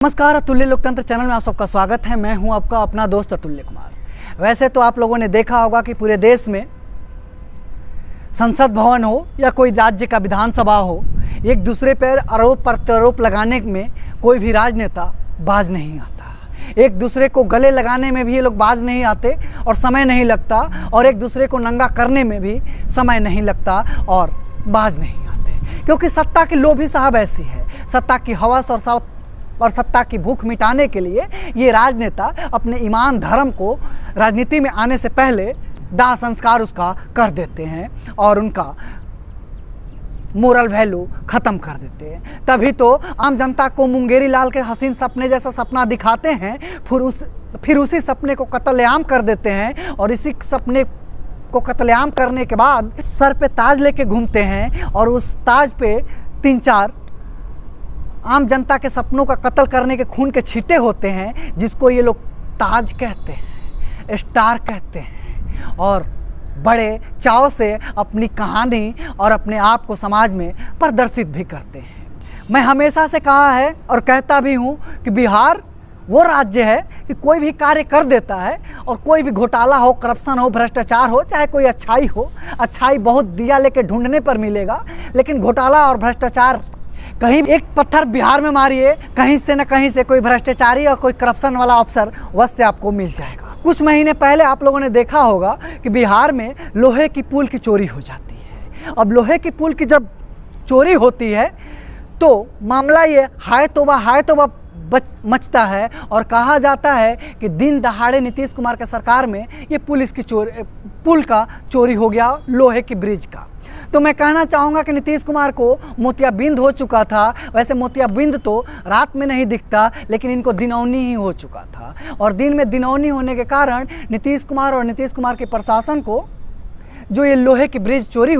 नमस्कार, अतुल्य लोकतंत्र चैनल में आप सबका स्वागत है। मैं हूं आपका अपना दोस्त अतुल्य कुमार। वैसे तो आप लोगों ने देखा होगा कि पूरे देश में संसद भवन हो या कोई राज्य का विधानसभा हो, एक दूसरे पर आरोप प्रत्यारोप लगाने में कोई भी राजनेता बाज नहीं आता। एक दूसरे को गले लगाने में भी ये लोग बाज नहीं आते और समय नहीं लगता, और एक दूसरे को नंगा करने में भी समय नहीं लगता और बाज नहीं आते, क्योंकि सत्ता की लोभी साहब ऐसी है। सत्ता की हवस और सत्ता की भूख मिटाने के लिए ये राजनेता अपने ईमान धर्म को राजनीति में आने से पहले दाह संस्कार उसका कर देते हैं और उनका मोरल वैल्यू ख़त्म कर देते हैं। तभी तो आम जनता को मुंगेरी लाल के हसीन सपने जैसा सपना दिखाते हैं, फिर उसी सपने को कत्लेआम कर देते हैं, और इसी सपने को कत्लेआम करने के बाद सर पे ताज लेके घूमते हैं, और उस ताज पे 3-4 आम जनता के सपनों का कत्ल करने के खून के छींटे होते हैं, जिसको ये लोग ताज कहते हैं, स्टार कहते हैं, और बड़े चाव से अपनी कहानी और अपने आप को समाज में प्रदर्शित भी करते हैं। मैं हमेशा से कहा है और कहता भी हूँ कि बिहार वो राज्य है कि कोई भी कार्य कर देता है, और कोई भी घोटाला हो, करप्शन हो, भ्रष्टाचार हो, चाहे कोई अच्छाई हो, अच्छाई बहुत दिया लेके ढूंढने पर मिलेगा, लेकिन घोटाला और भ्रष्टाचार कहीं एक पत्थर बिहार में मारिए, कहीं से न कहीं से कोई भ्रष्टाचारी और कोई करप्शन वाला अफसर वैसे आपको मिल जाएगा। कुछ महीने पहले आप लोगों ने देखा होगा कि बिहार में लोहे की पुल की चोरी हो जाती है। अब लोहे की पुल की जब चोरी होती है तो मामला ये हाय तौबा मचता है, और कहा जाता है कि दिन दहाड़े नीतीश कुमार के सरकार में ये पुल का चोरी हो गया, लोहे की ब्रिज का। तो मैं कहना चाहूँगा कि नीतीश कुमार को मोतियाबिंद हो चुका था। वैसे मोतियाबिंद तो रात में नहीं दिखता, लेकिन इनको दिनौनी ही हो चुका था, और दिन में दिनौनी होने के कारण नीतीश कुमार और नीतीश कुमार के प्रशासन को जो ये लोहे की ब्रिज चोरी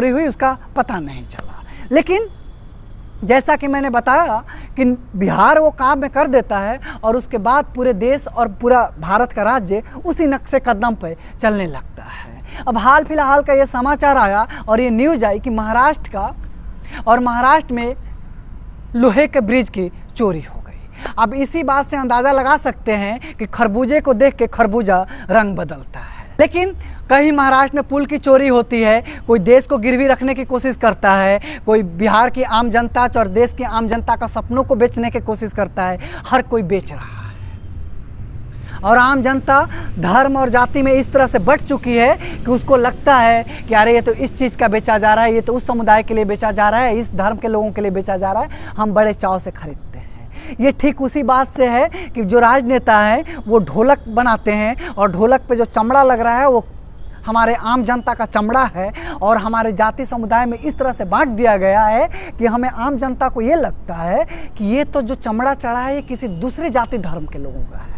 हुई उसका पता नहीं चला। लेकिन जैसा कि मैंने बताया कि बिहार वो काम में कर देता है, और उसके बाद पूरे देश और पूरा भारत का राज्य उसी नक्शे कदम पर चलने लगता है। अब हाल फिलहाल का ये समाचार आया और ये न्यूज़ आई कि महाराष्ट्र में लोहे के ब्रिज की चोरी हो गई। अब इसी बात से अंदाज़ा लगा सकते हैं कि खरबूजे को देख के खरबूजा रंग बदलता है। लेकिन कहीं महाराष्ट्र में पुल की चोरी होती है, कोई देश को गिरवी रखने की कोशिश करता है, कोई बिहार की आम जनता और देश की आम जनता का सपनों को बेचने की कोशिश करता है। हर कोई बेच रहा है, और आम जनता धर्म और जाति में इस तरह से बंट चुकी है कि उसको लगता है कि अरे ये तो इस चीज़ का बेचा जा रहा है, ये तो उस समुदाय के लिए बेचा जा रहा है, इस धर्म के लोगों के लिए बेचा जा रहा है, हम बड़े चाव से खरीदते हैं। ये ठीक उसी बात से है कि जो राजनेता हैं वो ढोलक बनाते हैं, और ढोलक पे जो चमड़ा लग रहा है वो हमारे आम जनता का चमड़ा है, और हमारे जाति समुदाय में इस तरह से बांट दिया गया है कि हमें आम जनता को ये लगता है कि ये तो जो चमड़ा चढ़ा है ये किसी दूसरे जाति धर्म के लोगों का है,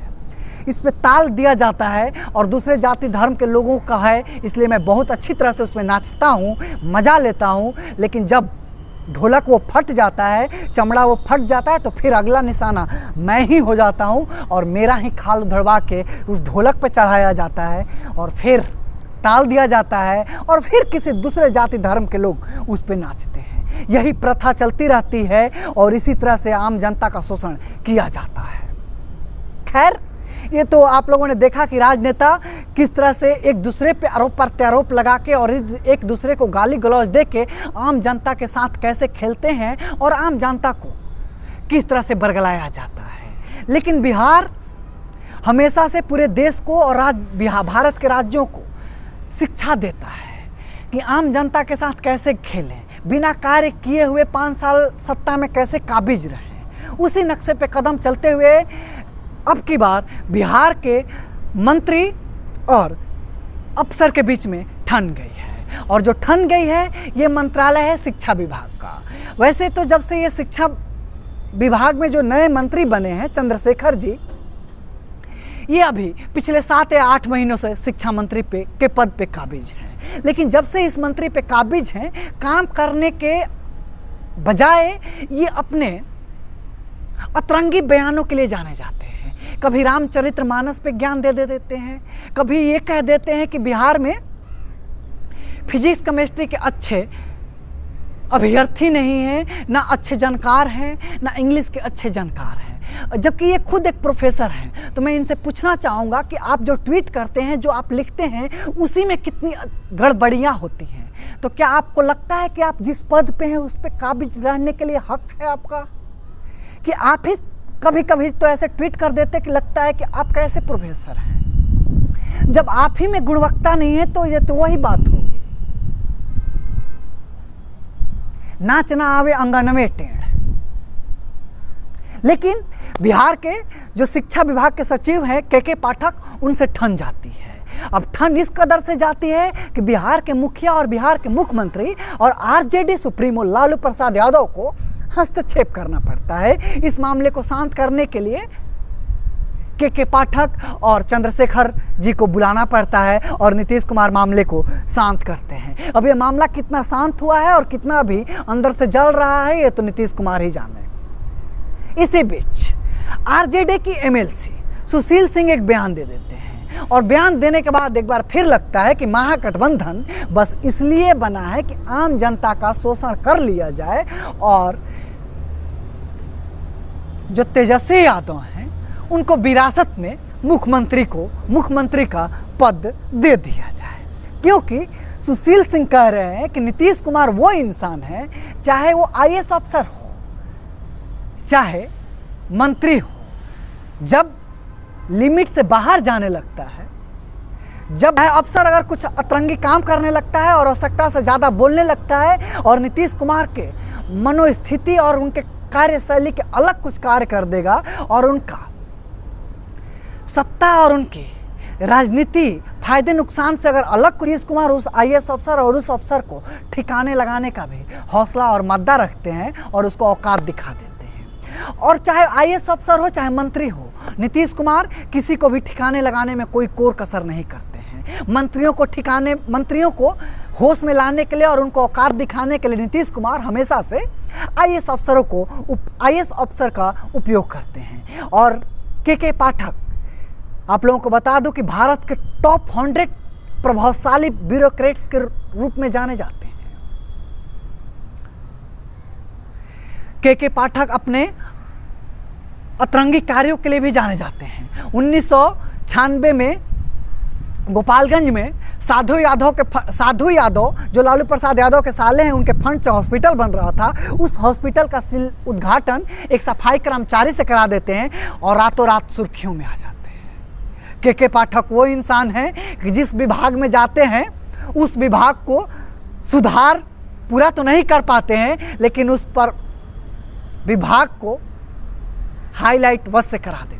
इस पे ताल दिया जाता है और दूसरे जाति धर्म के लोगों का है, इसलिए मैं बहुत अच्छी तरह से उसमें नाचता हूँ, मज़ा लेता हूँ। लेकिन जब ढोलक वो फट जाता है, चमड़ा वो फट जाता है, तो फिर अगला निशाना मैं ही हो जाता हूँ, और मेरा ही खाल उधड़वा के उस ढोलक पे चढ़ाया जाता है, और फिर ताल दिया जाता है, और फिर किसी दूसरे जाति धर्म के लोग उस पे नाचते हैं। यही प्रथा चलती रहती है, और इसी तरह से आम जनता का शोषण किया जाता है। खैर, ये तो आप लोगों ने देखा कि राजनेता किस तरह से एक दूसरे पे आरोप प्रत्यारोप लगा के और एक दूसरे को गाली गलौज दे के आम जनता के साथ कैसे खेलते हैं, और आम जनता को किस तरह से बरगलाया जाता है। लेकिन बिहार हमेशा से पूरे देश को और भारत के राज्यों को शिक्षा देता है कि आम जनता के साथ कैसे खेलें, बिना कार्य किए हुए 5 साल सत्ता में कैसे काबिज रहें। उसी नक्शे पे कदम चलते हुए अब की बार बिहार के मंत्री और अफसर के बीच में ठन गई है, और जो ठन गई है ये मंत्रालय है शिक्षा विभाग का। वैसे तो जब से ये शिक्षा विभाग में जो नए मंत्री बने हैं चंद्रशेखर जी, ये अभी पिछले 7 या 8 महीनों से शिक्षा मंत्री के पद पे काबिज हैं। लेकिन जब से इस मंत्री पे काबिज हैं, काम करने के बजाय ये अपने अतरंगी बयानों के लिए जाने जाते हैं। कभी रामचरितमानस पे ज्ञान दे देते हैं, कभी ये कह देते हैं कि बिहार में फिजिक्स केमिस्ट्री के अच्छे अभ्यर्थी नहीं है, ना अच्छे जानकार हैं, ना इंग्लिश के अच्छे जानकार हैं, जबकि ये खुद एक प्रोफेसर हैं। तो मैं इनसे पूछना चाहूँगा कि आप जो ट्वीट करते हैं, जो आप लिखते हैं, उसी में कितनी गड़बड़ियाँ होती हैं। तो क्या आपको लगता है कि आप जिस पद पे हैं उस पर काबिज रहने के लिए हक है आपका, कि आप ही कभी कभी तो ऐसे ट्वीट कर देते कि लगता है कि आप कैसे प्रोफेसर हैं। जब आप ही में गुणवत्ता नहीं है तो ये तो वही बात होगी, नाच ना आवे अंगन में टेढ़। लेकिन बिहार के जो शिक्षा विभाग के सचिव हैं के पाठक, उनसे ठन जाती है। अब ठन इस कदर से जाती है कि बिहार के मुखिया और बिहार के मुख्यमंत्री और आरजेडी सुप्रीमो लालू प्रसाद यादव को हस्तक्षेप करना पड़ता है। इस मामले को शांत करने के लिए के पाठक और चंद्रशेखर जी को बुलाना पड़ता है और नीतीश कुमार मामले को शांत करते हैं। अब ये मामला कितना शांत हुआ है और कितना भी अंदर से जल रहा है, ये तो नीतीश कुमार ही जाने। इसी बीच आरजेडी की एमएलसी सुशील सिंह एक बयान दे देते हैं और बयान देने के बाद एक बार फिर लगता है कि महागठबंधन बस इसलिए बना है कि आम जनता का शोषण कर लिया जाए और जो तेजस्वी यादव हैं उनको विरासत में मुख्यमंत्री का पद दे दिया जाए। क्योंकि सुशील सिंह कह रहे हैं कि नीतीश कुमार वो इंसान है, चाहे वो आईएएस अफसर हो चाहे मंत्री हो, जब लिमिट से बाहर जाने लगता है, जब अफसर अगर कुछ अतरंगी काम करने लगता है और आवश्यकता से ज़्यादा बोलने लगता है और नीतीश कुमार के मनोस्थिति और उनके कार्यशैली के अलग कुछ कार्य कर देगा और उनका सत्ता और उनकी राजनीति फायदे नुकसान से अगर अलग नीतीश कुमार उस आईएएस अफसर और उस अफसर को ठिकाने लगाने का भी हौसला और मद्दा रखते हैं और उसको औकात दिखा देते हैं। और चाहे आईएएस अफसर हो चाहे मंत्री हो, नीतीश कुमार किसी को भी ठिकाने लगाने में कोई कोर कसर नहीं करते हैं। मंत्रियों को होश में लाने के लिए और उनको औकात दिखाने के लिए नीतीश कुमार हमेशा से आईएएस अफसर का उपयोग करते हैं। और के पाठक, आप लोगों को बता दूं कि भारत के टॉप 100 प्रभावशाली ब्यूरोक्रेट्स के रूप में जाने जाते हैं। के पाठक अपने अतरंगी कार्यों के लिए भी जाने जाते हैं। 1996 में गोपालगंज में साधु यादव जो लालू प्रसाद यादव के साले हैं, उनके फंड से हॉस्पिटल बन रहा था। उस हॉस्पिटल का उद्घाटन एक सफाई कर्मचारी से करा देते हैं और रातों रात सुर्खियों में आ जाते हैं। के पाठक वो इंसान हैं कि जिस विभाग में जाते हैं उस विभाग को सुधार पूरा तो नहीं कर पाते हैं, लेकिन उस पर विभाग को हाईलाइट वश से करा देते हैं।